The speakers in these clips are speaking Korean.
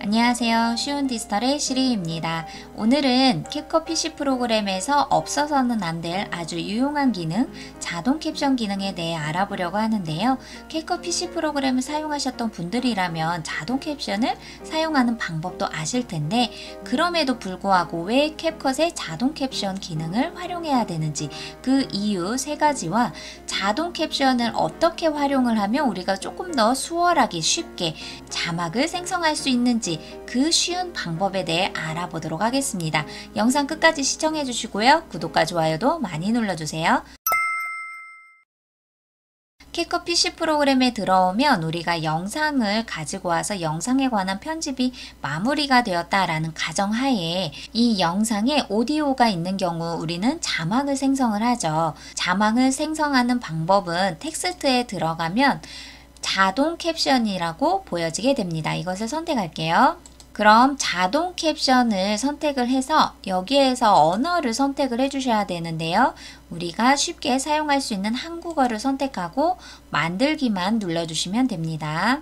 안녕하세요. 쉬운 디지털의 시리입니다. 오늘은 캡컷 PC 프로그램에서 없어서는 안 될 아주 유용한 기능, 자동 캡션 기능에 대해 알아보려고 하는데요. 캡컷 PC 프로그램을 사용하셨던 분들이라면 자동 캡션을 사용하는 방법도 아실 텐데, 그럼에도 불구하고 왜 캡컷의 자동 캡션 기능을 활용해야 되는지, 그 이유 세 가지와 자동 캡션을 어떻게 활용을 하면 우리가 조금 더 수월하게 쉽게 자막을 생성할 수 있는지, 그 쉬운 방법에 대해 알아보도록 하겠습니다. 영상 끝까지 시청해 주시고요. 구독과 좋아요도 많이 눌러주세요. 캡컷 PC 프로그램에 들어오면 우리가 영상을 가지고 와서 영상에 관한 편집이 마무리가 되었다라는 가정하에 이 영상에 오디오가 있는 경우 우리는 자막을 생성을 하죠. 자막을 생성하는 방법은 텍스트에 들어가면 자동 캡션이라고 보여지게 됩니다. 이것을 선택할게요. 그럼 자동 캡션을 선택을 해서 여기에서 언어를 선택을 해주셔야 되는데요. 우리가 쉽게 사용할 수 있는 한국어를 선택하고 만들기만 눌러주시면 됩니다.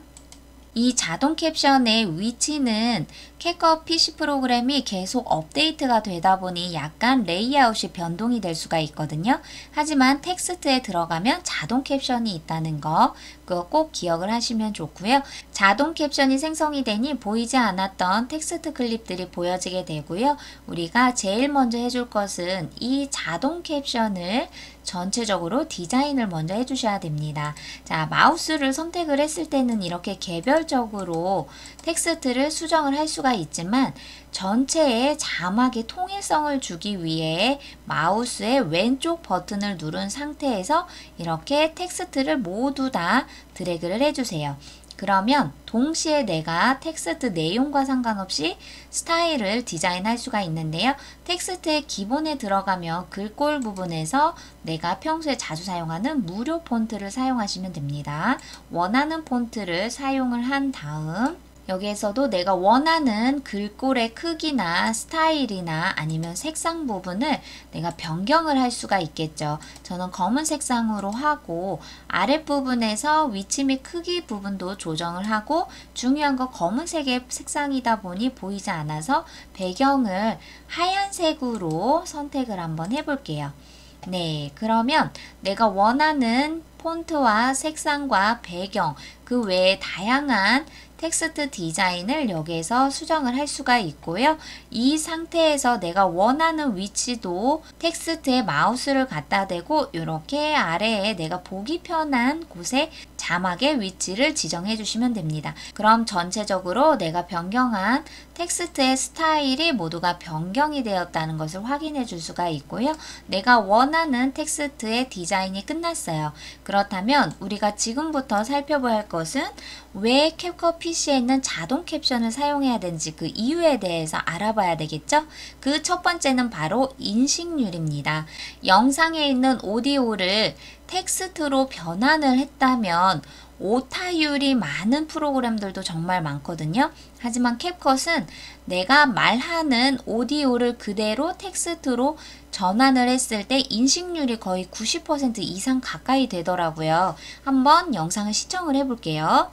이 자동 캡션의 위치는 캡컷 PC 프로그램이 계속 업데이트가 되다 보니 약간 레이아웃이 변동이 될 수가 있거든요. 하지만 텍스트에 들어가면 자동 캡션이 있다는 거, 그거 꼭 기억을 하시면 좋고요. 자동 캡션이 생성이 되니 보이지 않았던 텍스트 클립들이 보여지게 되고요. 우리가 제일 먼저 해줄 것은 이 자동 캡션을 전체적으로 디자인을 먼저 해주셔야 됩니다. 자, 마우스를 선택을 했을 때는 이렇게 개별적으로 텍스트를 수정을 할 수가 있지만 전체의 자막의 통일성을 주기 위해 마우스의 왼쪽 버튼을 누른 상태에서 이렇게 텍스트를 모두 다 드래그를 해주세요. 그러면 동시에 내가 텍스트 내용과 상관없이 스타일을 디자인할 수가 있는데요. 텍스트의 기본에 들어가면 글꼴 부분에서 내가 평소에 자주 사용하는 무료 폰트를 사용하시면 됩니다. 원하는 폰트를 사용을 한 다음 여기에서도 내가 원하는 글꼴의 크기나 스타일이나 아니면 색상 부분을 내가 변경을 할 수가 있겠죠. 저는 검은 색상으로 하고 아랫부분에서 위치 및 크기 부분도 조정을 하고, 중요한 건 검은색의 색상이다 보니 보이지 않아서 배경을 하얀색으로 선택을 한번 해볼게요. 네, 그러면 내가 원하는 폰트와 색상과 배경, 그 외에 다양한 텍스트 디자인을 여기에서 수정을 할 수가 있고요. 이 상태에서 내가 원하는 위치도 텍스트에 마우스를 갖다 대고 이렇게 아래에 내가 보기 편한 곳에 자막의 위치를 지정해 주시면 됩니다. 그럼 전체적으로 내가 변경한 텍스트의 스타일이 모두가 변경이 되었다는 것을 확인해 줄 수가 있고요. 내가 원하는 텍스트의 디자인이 끝났어요. 그렇다면 우리가 지금부터 살펴봐야 할 것은 왜 캡컷 PC에 있는 자동 캡션을 사용해야 되는지 그 이유에 대해서 알아봐야 되겠죠? 그 첫 번째는 바로 인식률입니다. 영상에 있는 오디오를 텍스트로 변환을 했다면 오타율이 많은 프로그램들도 정말 많거든요. 하지만 캡컷은 내가 말하는 오디오를 그대로 텍스트로 전환을 했을 때 인식률이 거의 90% 이상 가까이 되더라고요. 한번 영상을 시청을 해볼게요.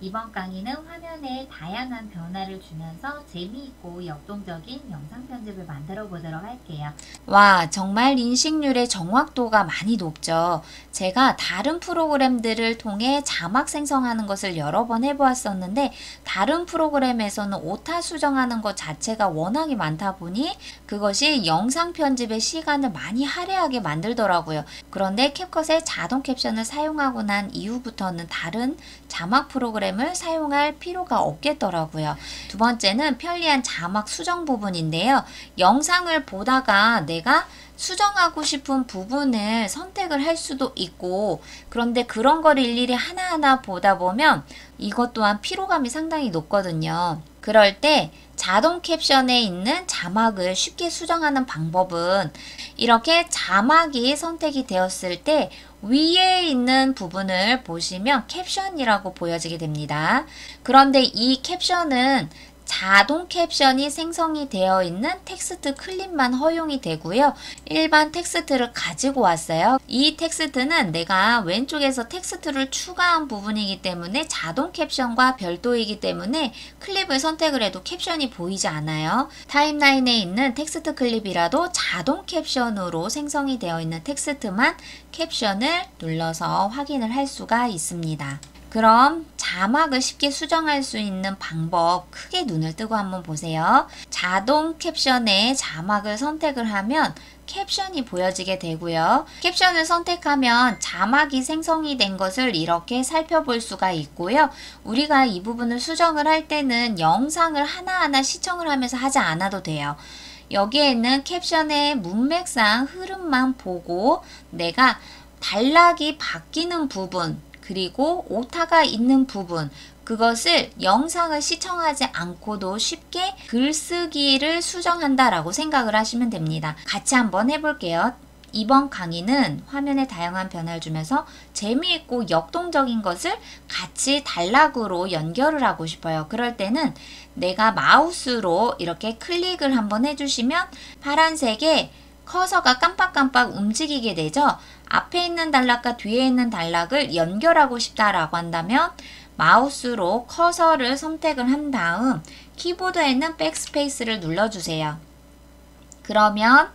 이번 강의는 화면에 다양한 변화를 주면서 재미있고 역동적인 영상 편집을 만들어 보도록 할게요. 와, 정말 인식률의 정확도가 많이 높죠. 제가 다른 프로그램들을 통해 자막 생성하는 것을 여러 번 해보았었는데 다른 프로그램에서는 오타 수정하는 것 자체가 워낙에 많다 보니 그것이 영상 편집의 시간을 많이 할애하게 만들더라고요. 그런데 캡컷의 자동 캡션을 사용하고 난 이후부터는 다른 자막 프로그램을 사용할 필요가 없겠더라고요. 두 번째는 편리한 자막 수정 부분인데요. 영상을 보다가 내가 수정하고 싶은 부분을 선택을 할 수도 있고, 그런데 그런 걸 일일이 하나하나 보다 보면 이것 또한 피로감이 상당히 높거든요. 그럴 때 자동 캡션에 있는 자막을 쉽게 수정하는 방법은 이렇게 자막이 선택이 되었을 때 위에 있는 부분을 보시면 캡션이라고 보여지게 됩니다. 그런데 이 캡션은 자동 캡션이 생성이 되어 있는 텍스트 클립만 허용이 되고요. 일반 텍스트를 가지고 왔어요. 이 텍스트는 내가 왼쪽에서 텍스트를 추가한 부분이기 때문에 자동 캡션과 별도이기 때문에 클립을 선택을 해도 캡션이 보이지 않아요. 타임라인에 있는 텍스트 클립이라도 자동 캡션으로 생성이 되어 있는 텍스트만 캡션을 눌러서 확인을 할 수가 있습니다. 그럼 자막을 쉽게 수정할 수 있는 방법 크게 눈을 뜨고 한번 보세요. 자동 캡션에 자막을 선택을 하면 캡션이 보여지게 되고요. 캡션을 선택하면 자막이 생성이 된 것을 이렇게 살펴볼 수가 있고요. 우리가 이 부분을 수정을 할 때는 영상을 하나하나 시청을 하면서 하지 않아도 돼요. 여기에는 캡션의 문맥상 흐름만 보고 내가 단락이 바뀌는 부분 그리고 오타가 있는 부분 그것을 영상을 시청하지 않고도 쉽게 글쓰기를 수정한다라고 생각을 하시면 됩니다. 같이 한번 해볼게요. 이번 강의는 화면에 다양한 변화를 주면서 재미있고 역동적인 것을 같이 단락으로 연결을 하고 싶어요. 그럴 때는 내가 마우스로 이렇게 클릭을 한번 해주시면 파란색의 커서가 깜빡깜빡 움직이게 되죠. 앞에 있는 단락과 뒤에 있는 단락을 연결하고 싶다라고 한다면 마우스로 커서를 선택을 한 다음 키보드에 있는 백스페이스를 눌러주세요. 그러면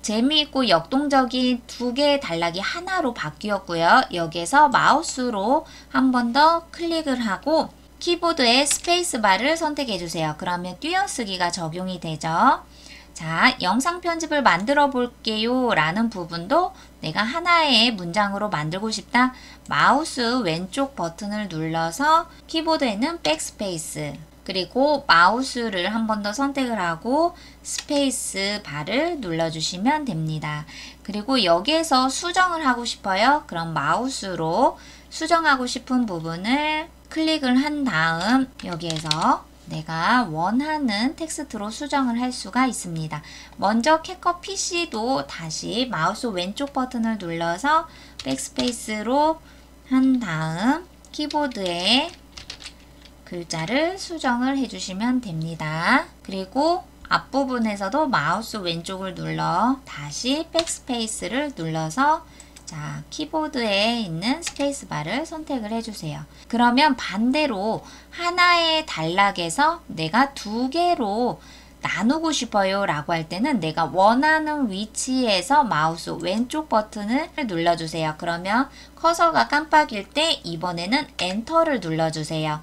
재미있고 역동적인 두 개의 단락이 하나로 바뀌었고요. 여기에서 마우스로 한 번 더 클릭을 하고 키보드의 스페이스바를 선택해 주세요. 그러면 띄어쓰기가 적용이 되죠. 자, 영상 편집을 만들어 볼게요 라는 부분도 내가 하나의 문장으로 만들고 싶다. 마우스 왼쪽 버튼을 눌러서 키보드에 있는 백스페이스 그리고 마우스를 한 번 더 선택을 하고 스페이스 바를 눌러주시면 됩니다. 그리고 여기에서 수정을 하고 싶어요. 그럼 마우스로 수정하고 싶은 부분을 클릭을 한 다음 여기에서 내가 원하는 텍스트로 수정을 할 수가 있습니다. 먼저 캡컷 PC도 다시 마우스 왼쪽 버튼을 눌러서 백스페이스로 한 다음 키보드에 글자를 수정을 해주시면 됩니다. 그리고 앞부분에서도 마우스 왼쪽을 눌러 다시 백스페이스를 눌러서 자, 키보드에 있는 스페이스바를 선택을 해주세요. 그러면 반대로 하나의 단락에서 내가 두 개로 나누고 싶어요 라고 할 때는 내가 원하는 위치에서 마우스 왼쪽 버튼을 눌러주세요. 그러면 커서가 깜빡일 때 이번에는 엔터를 눌러주세요.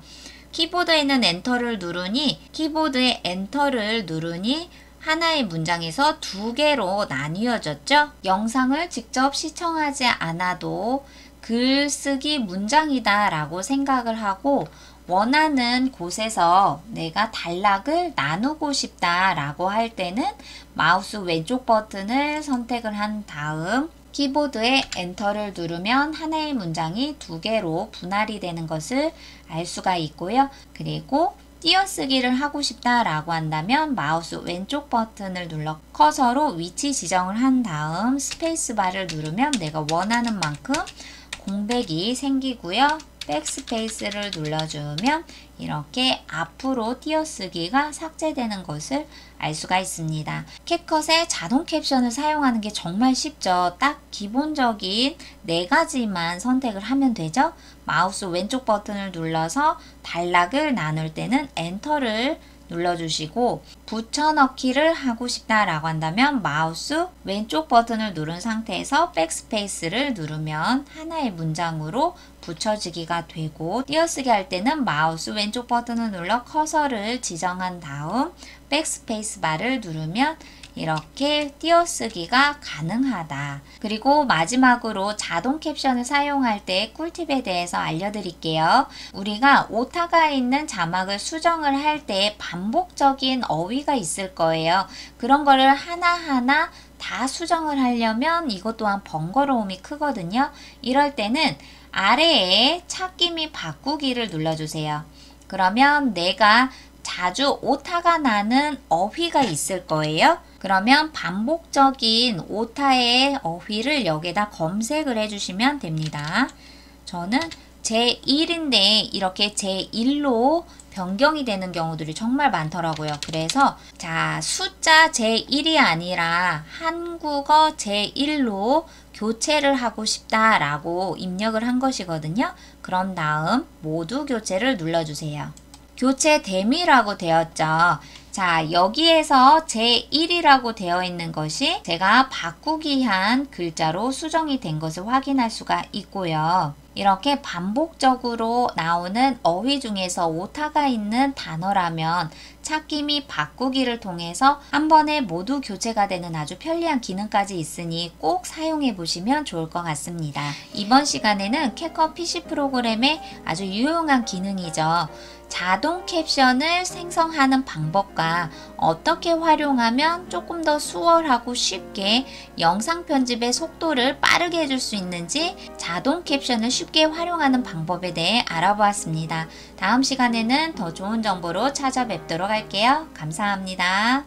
키보드에 있는 엔터를 누르니 키보드에 엔터를 누르니 하나의 문장에서 두 개로 나뉘어졌죠. 영상을 직접 시청하지 않아도 글쓰기 문장이다 라고 생각을 하고 원하는 곳에서 내가 단락을 나누고 싶다 라고 할 때는 마우스 왼쪽 버튼을 선택을 한 다음 키보드에 엔터를 누르면 하나의 문장이 두 개로 분할이 되는 것을 알 수가 있고요. 그리고 띄어쓰기를 하고 싶다라고 한다면 마우스 왼쪽 버튼을 눌러 커서로 위치 지정을 한 다음 스페이스바를 누르면 내가 원하는 만큼 공백이 생기고요. 백스페이스를 눌러주면 이렇게 앞으로 띄어쓰기가 삭제되는 것을 알 수가 있습니다. 캡컷의 자동 캡션을 사용하는 게 정말 쉽죠. 딱 기본적인 네 가지만 선택을 하면 되죠. 마우스 왼쪽 버튼을 눌러서 단락을 나눌 때는 엔터를 눌러주시고 붙여넣기를 하고 싶다라고 한다면 마우스 왼쪽 버튼을 누른 상태에서 백스페이스를 누르면 하나의 문장으로 붙여지기가 되고 띄어쓰기 할 때는 마우스 왼쪽 버튼을 눌러 커서를 지정한 다음 백스페이스 바를 누르면 이렇게 띄어쓰기가 가능하다. 그리고 마지막으로 자동 캡션을 사용할 때 꿀팁에 대해서 알려드릴게요. 우리가 오타가 있는 자막을 수정을 할 때 반복적인 어휘가 있을 거예요. 그런 거를 하나하나 다 수정을 하려면 이것 또한 번거로움이 크거든요. 이럴 때는 아래에 찾기 및 바꾸기를 눌러주세요. 그러면 내가 자주 오타가 나는 어휘가 있을 거예요. 그러면 반복적인 오타의 어휘를 여기다 검색을 해주시면 됩니다. 저는 제1인데 이렇게 제1로 변경이 되는 경우들이 정말 많더라고요. 그래서 자, 숫자 제1이 아니라 한국어 제1로 교체를 하고 싶다라고 입력을 한 것이거든요. 그런 다음 모두 교체를 눌러주세요. 교체 대미라고 되었죠. 자, 여기에서 제1이라고 되어 있는 것이 제가 바꾸기 한 글자로 수정이 된 것을 확인할 수가 있고요. 이렇게 반복적으로 나오는 어휘 중에서 오타가 있는 단어라면 찾기 및 바꾸기를 통해서 한 번에 모두 교체가 되는 아주 편리한 기능까지 있으니 꼭 사용해 보시면 좋을 것 같습니다. 이번 시간에는 캣컷 PC 프로그램의 아주 유용한 기능이죠. 자동 캡션을 생성하는 방법과 어떻게 활용하면 조금 더 수월하고 쉽게 영상 편집의 속도를 빠르게 해줄 수 있는지 자동 캡션을 쉽게 활용하는 방법에 대해 알아보았습니다. 다음 시간에는 더 좋은 정보로 찾아뵙도록 할게요. 감사합니다.